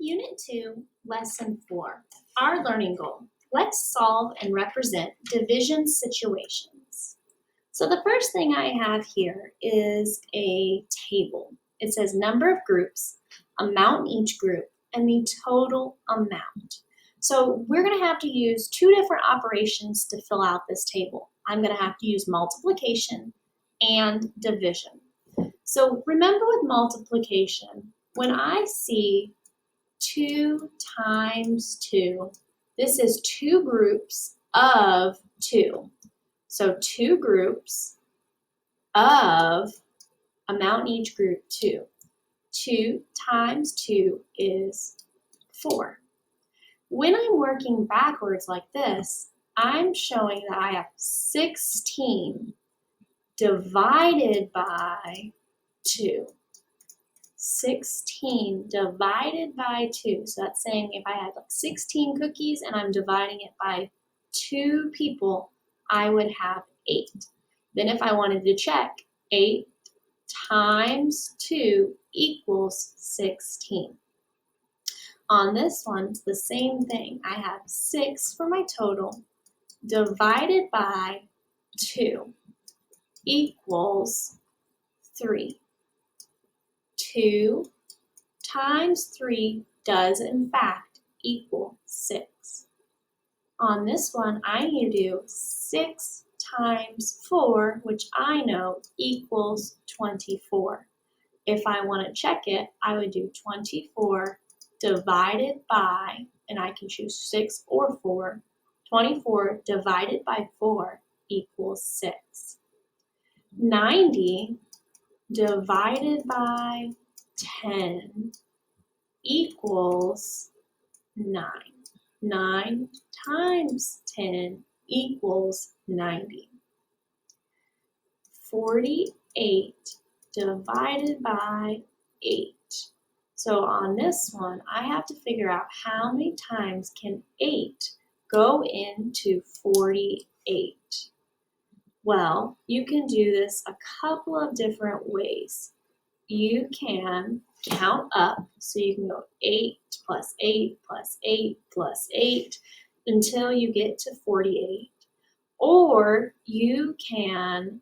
Unit 2, Lesson 4, our learning goal. Let's solve and represent division situations. So the first thing I have here is a table. It says number of groups, amount in each group, and the total amount. So we're going to have to use two different operations to fill out this table. I'm going to have to use multiplication and division. So remember with multiplication, when I see 2 times 2, this is two groups of 2. So 2 groups of amount in each group 2. 2 times 2 is 4. When I'm working backwards like this, I'm showing that I have 16 divided by 2. 16 divided by 2. So that's saying if I had like 16 cookies and I'm dividing it by 2 people, I would have 8. Then if I wanted to check, 8 times 2 equals 16. On this one, it's the same thing. I have 6 for my total divided by 2 equals 3. 2 times 3 does in fact equal 6. On this one, I need to do 6 times 4, which I know equals 24. If I want to check it, I would do 24 divided by, and I can choose 6 or 4. 24 divided by 4 equals 6. 90 divided by 10 equals 9. 9 times 10 equals 90. 48 divided by 8. So on this one, I have to figure out how many times can 8 go into 48. Well, you can do this a couple of different ways. You can count up, so you can go 8 plus 8 plus 8 plus 8 until you get to 48. Or you can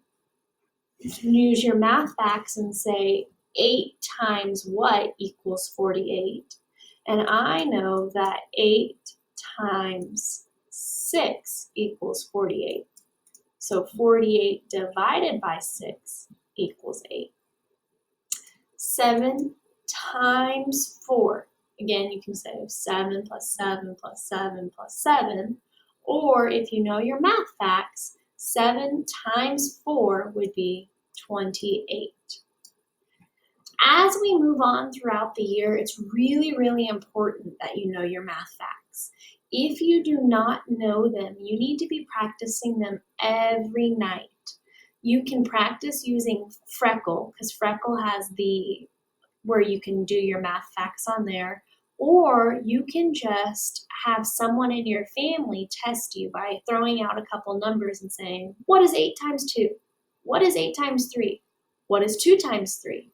use your math facts and say 8 times what equals 48. And I know that 8 times 6 equals 48. So 48 divided by 6 equals 8. 7 times 4. Again, you can say 7 plus 7 plus 7 plus 7. Or if you know your math facts, 7 times 4 would be 28. As we move on throughout the year, it's really, really important that you know your math facts. If you do not know them, you need to be practicing them every night. You can practice using Freckle, because Freckle has where you can do your math facts on there, or you can just have someone in your family test you by throwing out a couple numbers and saying, what is 8 times 2? What is 8 times 3? What is 2 times 3?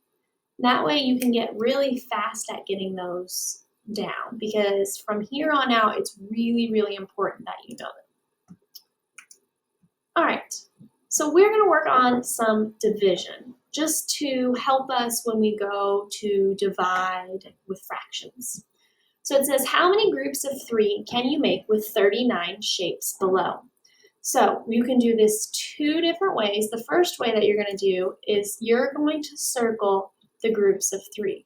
That way you can get really fast at getting those down, because from here on out, it's really, really important that you know them. All right, so we're going to work on some division just to help us when we go to divide with fractions. So it says, how many groups of 3 can you make with 39 shapes below? So you can do this 2 different ways. The first way that you're going to do is you're going to circle the groups of 3.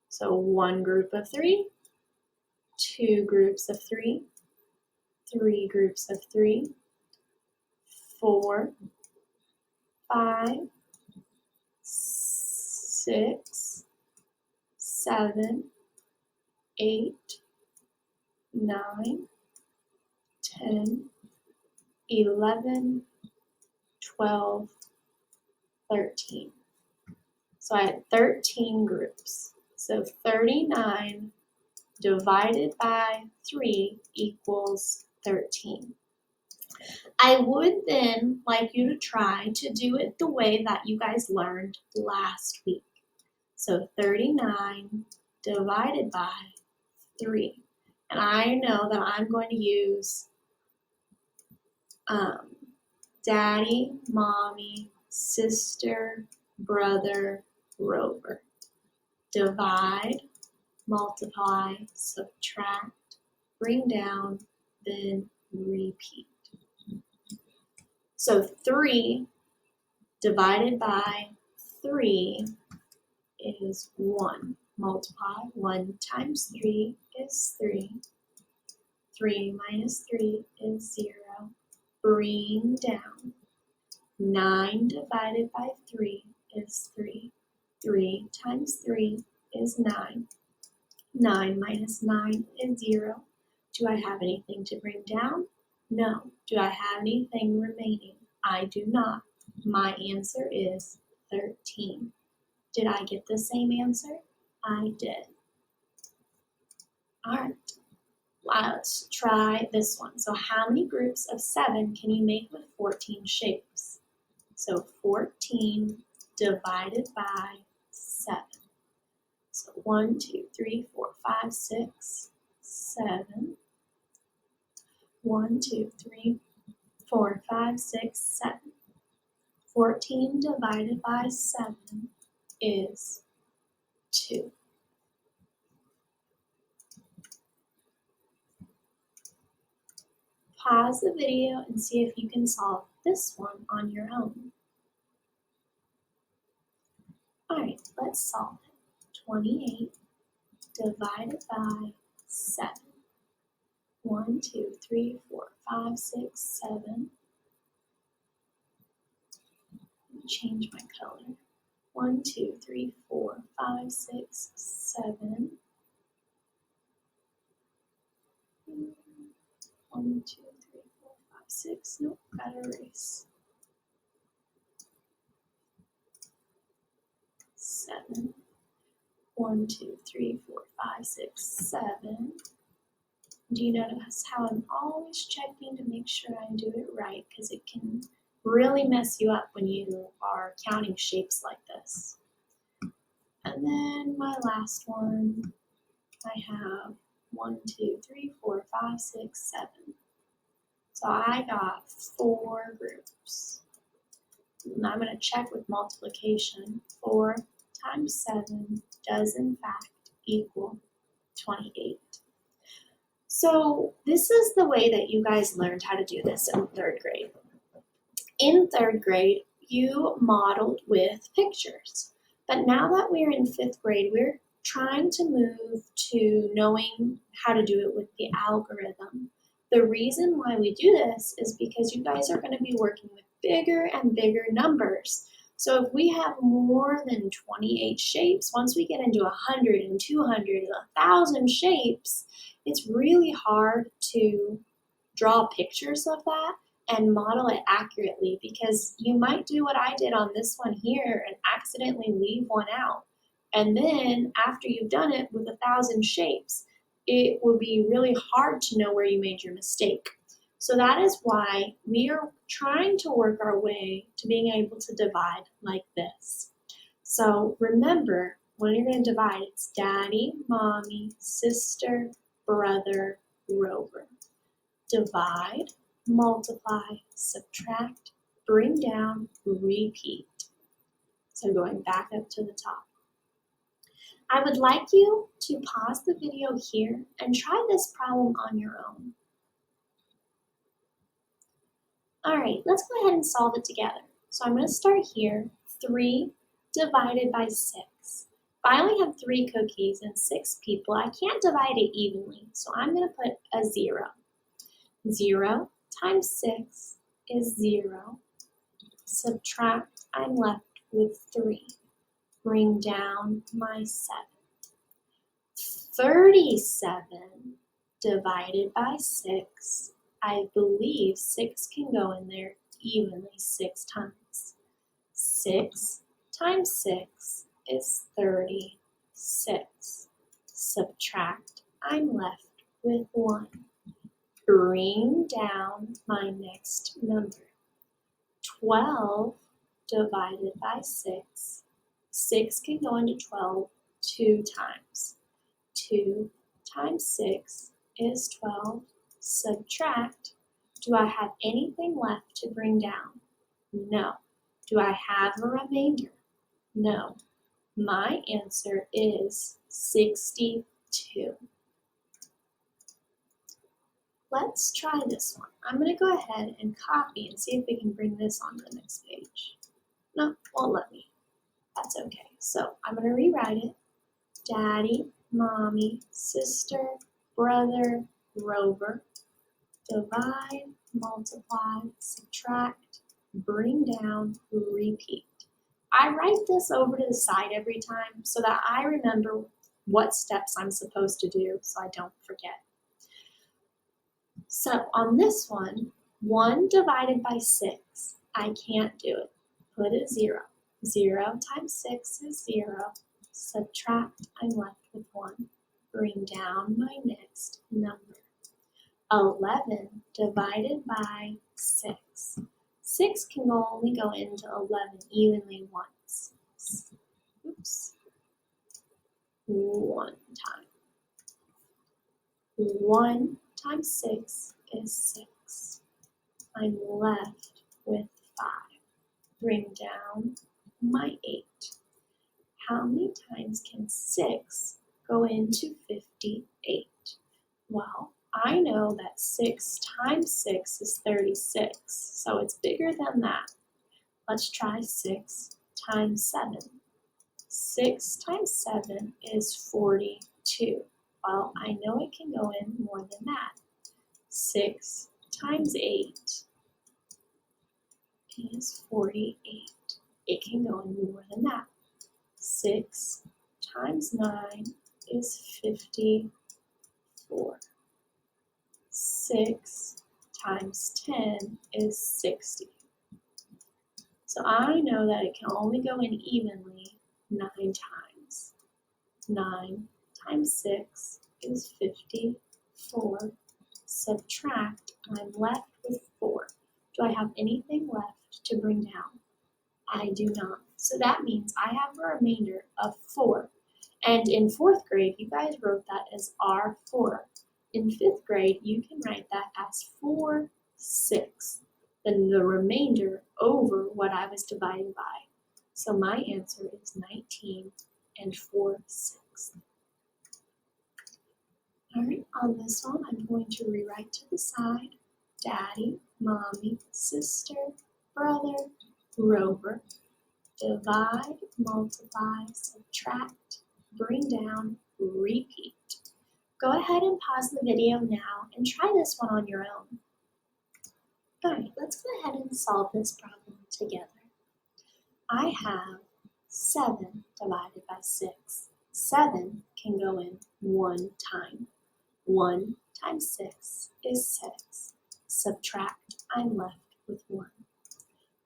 So 1 group of 3, 2 groups of 3, 3 groups of 3, 4, 5, 6, 7, 8, 9, 10, 11, 12, 13. So I had 13 groups. So 39 divided by 3 equals 13. I would then like you to try to do it the way that you guys learned last week. So 39 divided by 3. And I know that I'm going to use daddy, mommy, sister, brother, Rover. Divide, multiply, subtract, bring down, then repeat. So 3 divided by 3 is 1. Multiply. 1 times 3 is 3. 3 minus 3 is 0. Bring down. 9 divided by 3 is 3. 3 times 3 is 9. 9 minus 9 is 0. Do I have anything to bring down? No. Do I have anything remaining? I do not. My answer is 13. Did I get the same answer? I did. All right. Let's try this one. So how many groups of 7 can you make with 14 shapes? So 14 divided by 7. So 1, 2, 3, 4, 5, 6, 7. 1, 2, 3, 4, 5, 6, 7. 14 divided by 7 is 2. Pause the video and see if you can solve this one on your own. Alright, let's solve it. 28 divided by 7. 1, 2, 3, 4, 5, 6, 7. Change my color. 1, 2, 3, 4, 5, 6, 7. 1, 2, 3, 4, 5, 6. Nope, gotta erase. 7. 1, 2, 3, 4, 5, 6, 7. Do you notice how I'm always checking to make sure I do it right? Because it can really mess you up when you are counting shapes like this. And then my last one, I have 1, 2, 3, 4, 5, 6, 7. So I got 4 groups. And I'm going to check with multiplication. 4 times 7 does in fact equal 28. So this is the way that you guys learned how to do this in 3rd grade. In 3rd grade, you modeled with pictures. But now that we're in 5th grade, we're trying to move to knowing how to do it with the algorithm. The reason why we do this is because you guys are going to be working with bigger and bigger numbers. So if we have more than 28 shapes, once we get into 100 and 200 and 1,000 shapes, it's really hard to draw pictures of that and model it accurately, because you might do what I did on this one here and accidentally leave one out. And then after you've done it with 1,000 shapes, it will be really hard to know where you made your mistake. So that is why we are trying to work our way to being able to divide like this. So remember, when you're going to divide, it's daddy, mommy, sister, brother, Rover. Divide, multiply, subtract, bring down, repeat. So going back up to the top. I would like you to pause the video here and try this problem on your own. All right, let's go ahead and solve it together. So I'm going to start here. 3 divided by 6. If I only have 3 cookies and 6 people, I can't divide it evenly. So I'm going to put a 0. 0 times 6 is 0. Subtract, I'm left with 3. Bring down my 7. 37 divided by 6. I believe 6 can go in there evenly 6 times. 6 times 6 is 36. Subtract, I'm left with 1. Bring down my next number. 12 divided by 6. 6 can go into 12 2 times. 2 times 6 is 12. Subtract. Do I have anything left to bring down? No. Do I have a remainder? No. My answer is 62. Let's try this one. I'm going to go ahead and copy and see if we can bring this on the next page. No, won't let me. That's okay. So I'm going to rewrite it. Daddy, mommy, sister, brother, Rover. Divide, multiply, subtract, bring down, repeat. I write this over to the side every time so that I remember what steps I'm supposed to do so I don't forget. So on this one, 1 divided by 6, I can't do it. Put a 0. 0 times 6 is 0. Subtract, I'm left with 1. Bring down my next number. 11 divided by 6. 6 can only go into 11 evenly once. Oops. One time. 1 times 6 is 6. I'm left with 5. Bring down my 8. How many times can 6 go into 58? Well, I know that 6 times 6 is 36, so it's bigger than that. Let's try 6 times 7. 6 times 7 is 42. Well, I know it can go in more than that. 6 times 8 is 48. It can go in more than that. 6 times 9 is 54. 6 times 10 is 60. So I know that it can only go in evenly 9 times. 9 times 6 is 54. Subtract, I'm left with 4. Do I have anything left to bring down? I do not. So that means I have a remainder of 4. And in 4th grade, you guys wrote that as R4. In 5th grade, you can write that as 4 6. Then the remainder over what I was dividing by. So my answer is 19 and 4 6. All right, on this one, I'm going to rewrite to the side. Daddy, mommy, sister, brother, Rover. Divide, multiply, subtract, bring down, repeat. Go ahead and pause the video now and try this one on your own. All right, let's go ahead and solve this problem together. I have 7 divided by 6. 7 can go in 1 time. 1 times 6 is 6. Subtract, I'm left with 1.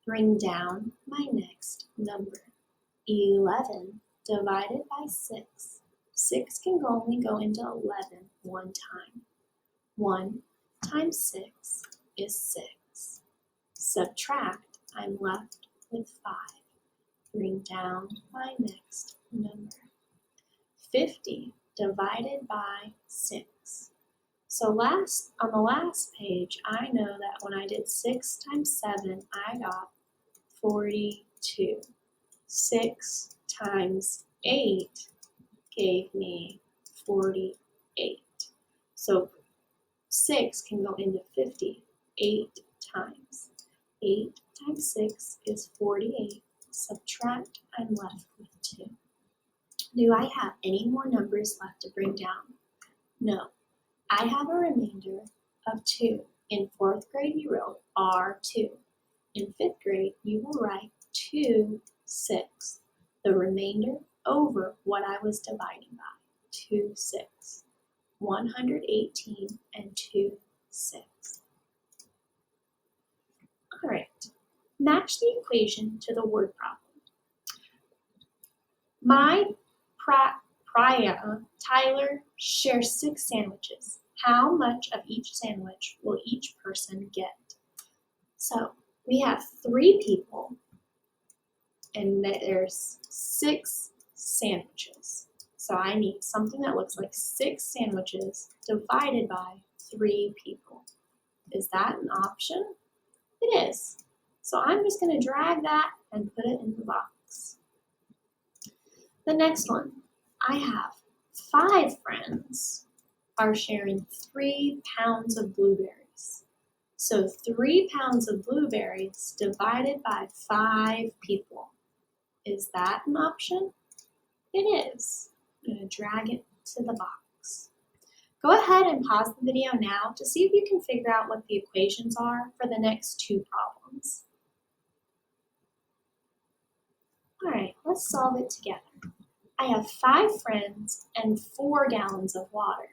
Bring down my next number. 11 divided by 6. 6 can only go into 11 one time. 1 times 6 is 6. Subtract, I'm left with 5. Bring down my next number. 50 divided by 6. So on the last page, I know that when I did 6 times 7, I got 42. 6 times 8 gave me 48. So 6 can go into 50 8 times. 8 times 6 is 48. Subtract, I'm left with 2. Do I have any more numbers left to bring down? No. I have a remainder of 2. In 4th grade, you wrote R2. In 5th grade, you will write 2 6. The remainder over what I was dividing by. 2 6. 118 and 2 6. All right. Match the equation to the word problem. My Tyler shares 6 sandwiches. How much of each sandwich will each person get? So we have 3 people and there's 6 sandwiches. So I need something that looks like 6 sandwiches divided by 3 people. Is that an option? It is. So I'm just going to drag that and put it in the box. The next one, I have 5 friends are sharing 3 pounds of blueberries. So 3 pounds of blueberries divided by 5 people. Is that an option? It is. I'm going to drag it to the box. Go ahead and pause the video now to see if you can figure out what the equations are for the next 2 problems. Alright, let's solve it together. I have 5 friends and 4 gallons of water.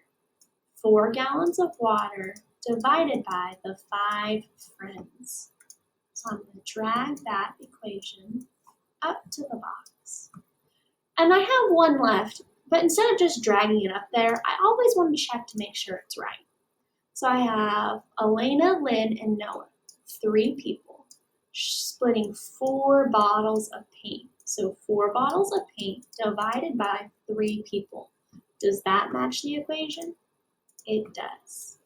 4 gallons of water divided by the 5 friends. So I'm going to drag that equation up to the box. And I have one left, but instead of just dragging it up there, I always want to check to make sure it's right. So I have Elena, Lynn, and Noah, 3 people, splitting 4 bottles of paint. So 4 bottles of paint divided by 3 people. Does that match the equation? It does.